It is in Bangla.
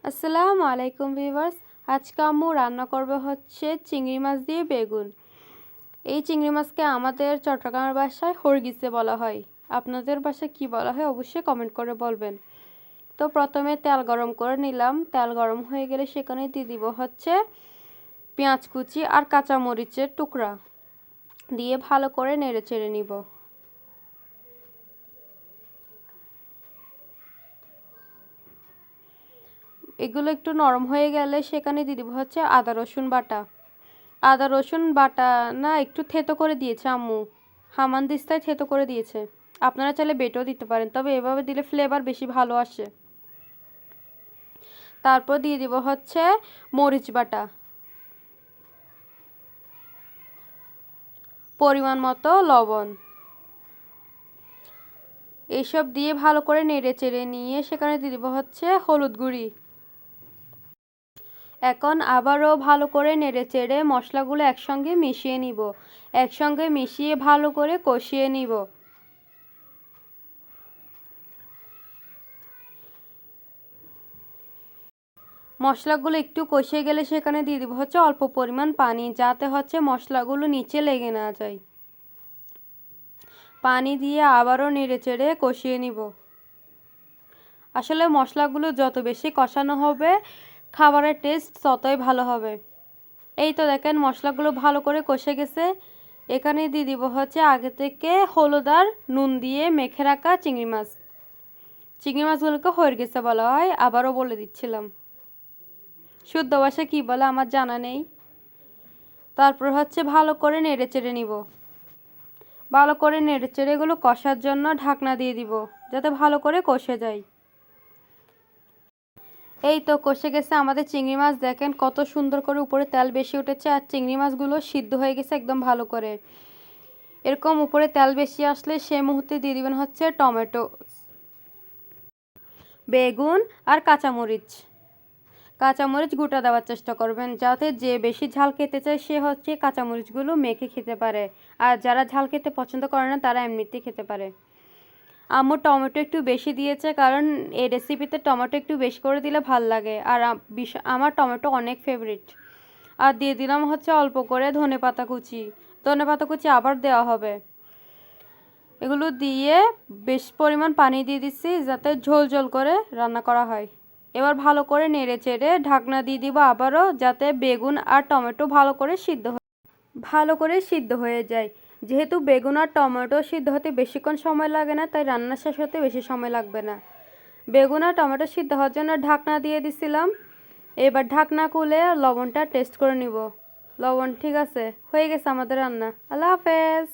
আসসালামু আলাইকুম ভিউয়ার্স। আজকে আম্মু রান্না করবে হচ্ছে চিংড়ি মাছ দিয়ে বেগুন। এই চিংড়ি মাছকে আমাদের চট্টগ্রামের ভাষায় হরগিসে বলা হয়। আপনাদের ভাষায় কি বলা হয় অবশ্যই কমেন্ট করে বলবেন। তো প্রথমে তেল গরম করে নিলাম। তেল গরম হয়ে গেলে সেখানে দিয়ে দিব হচ্ছে পেঁয়াজ কুচি আর কাঁচা মরিচের টুকরা দিয়ে ভালো করে নেড়ে চেড়ে নিব। এগুলো একটু নরম হয়ে গেলে সেখানে দিয়ে দিব হচ্ছে আদা রসুন বাটা। আদা রসুন বাটা না একটু থেতো করে দিয়েছে আম্মু, হামানদিস্তায় থেতো করে দিয়েছে। আপনারা চাইলে বেটেও দিতে পারেন, তবে এভাবে দিলে ফ্লেভার বেশি ভালো আসে। তারপর দিয়ে দিব হচ্ছে মরিচ বাটা, পরিমাণ মতো লবণ। এইসব দিয়ে ভালো করে নেড়ে চেড়ে নিয়ে সেখানে দিয়ে দিব হচ্ছে হলুদ গুঁড়ি। এখন আবারও ভালো করে নেড়ে চেড়ে মশলাগুলো একসঙ্গে মিশিয়ে নিব। একসঙ্গে মিশিয়ে ভালো করে কষিয়ে নিব। মশলাগুলো একটু কষিয়ে গেলে সেখানে দিয়ে দিব হচ্ছে অল্প পরিমাণ পানি, যাতে হচ্ছে মশলাগুলো নিচে লেগে না যায়। পানি দিয়ে আবারও নেড়ে চেড়ে কষিয়ে নিব। আসলে মশলাগুলো যত বেশি কষানো হবে খাবারের টেস্ট ততই ভালো হবে। এই তো দেখেন মশলাগুলো ভালো করে কষে গেছে। এখানে দিয়ে দিব হচ্ছে আগে থেকে হলুদ আর নুন দিয়ে মেখে রাখা চিংড়ি মাছ। চিংড়ি মাছগুলোকে হরগিসে বলা হয়, আবারও বলে দিচ্ছিলাম। শুদ্ধ ভাষায় কী বলে আমার জানা নেই। তারপর হচ্ছে ভালো করে নেড়ে চেড়ে নিব। ভালো করে নেড়ে চেড়ে এগুলো কষার জন্য ঢাকনা দিয়ে দিব, যাতে ভালো করে কষে যায়। এই তো কষে গেছে আমাদের চিংড়ি মাছ। দেখেন কত সুন্দর করে উপরে তেল বেশি উঠেছে আর চিংড়ি মাছগুলো সিদ্ধ হয়ে গেছে একদম ভালো করে। এরকম উপরে তেল বেশি আসলে সেই মুহূর্তে দিয়ে দিবেন হচ্ছে টমেটো, বেগুন আর কাঁচামরিচ। কাঁচামরিচ গোটা দেওয়ার চেষ্টা করবেন, যাতে যে বেশি ঝাল খেতে চায় সে হচ্ছে কাঁচামরিচগুলো মেখে খেতে পারে, আর যারা ঝাল খেতে পছন্দ করে না তারা এমনিতেই খেতে পারে। আম্মু টমেটো একটু বেশি দিয়েছে, কারণ এই রেসিপিতে টমেটো একটু বেশি করে দিলে ভাল লাগে, আর আমার টমেটো অনেক ফেভারিট। আর দিয়ে দিলাম হচ্ছে অল্প করে ধনেপাতা কুচি। ধনেপাতা কুচি আবার দেওয়া হবে। এগুলো দিয়ে বেশ পরিমাণ পানি দিয়ে দিচ্ছি, যাতে ঝোল ঝোল করে রান্না করা হয়। এবার ভালো করে নেড়ে চেড়ে ঢাকনা দিয়ে দিব আবারও, যাতে বেগুন আর টমেটো ভালো করে সিদ্ধ হয়ে যায়। যেহেতু বেগুন আর টমেটো সিদ্ধ হতে বেশিক্ষণ সময় লাগে না, তাই রান্না শেষ হতে বেশি সময় লাগবে না। বেগুন আর টমেটো সিদ্ধ হওয়ার জন্য ঢাকনা দিয়ে দিছিলাম। এবার ঢাকনা খুলে লবণটা টেস্ট করে নিব। লবণ ঠিক আছে, হয়ে গেছে আমাদের রান্না। আল্লাহ হাফেজ।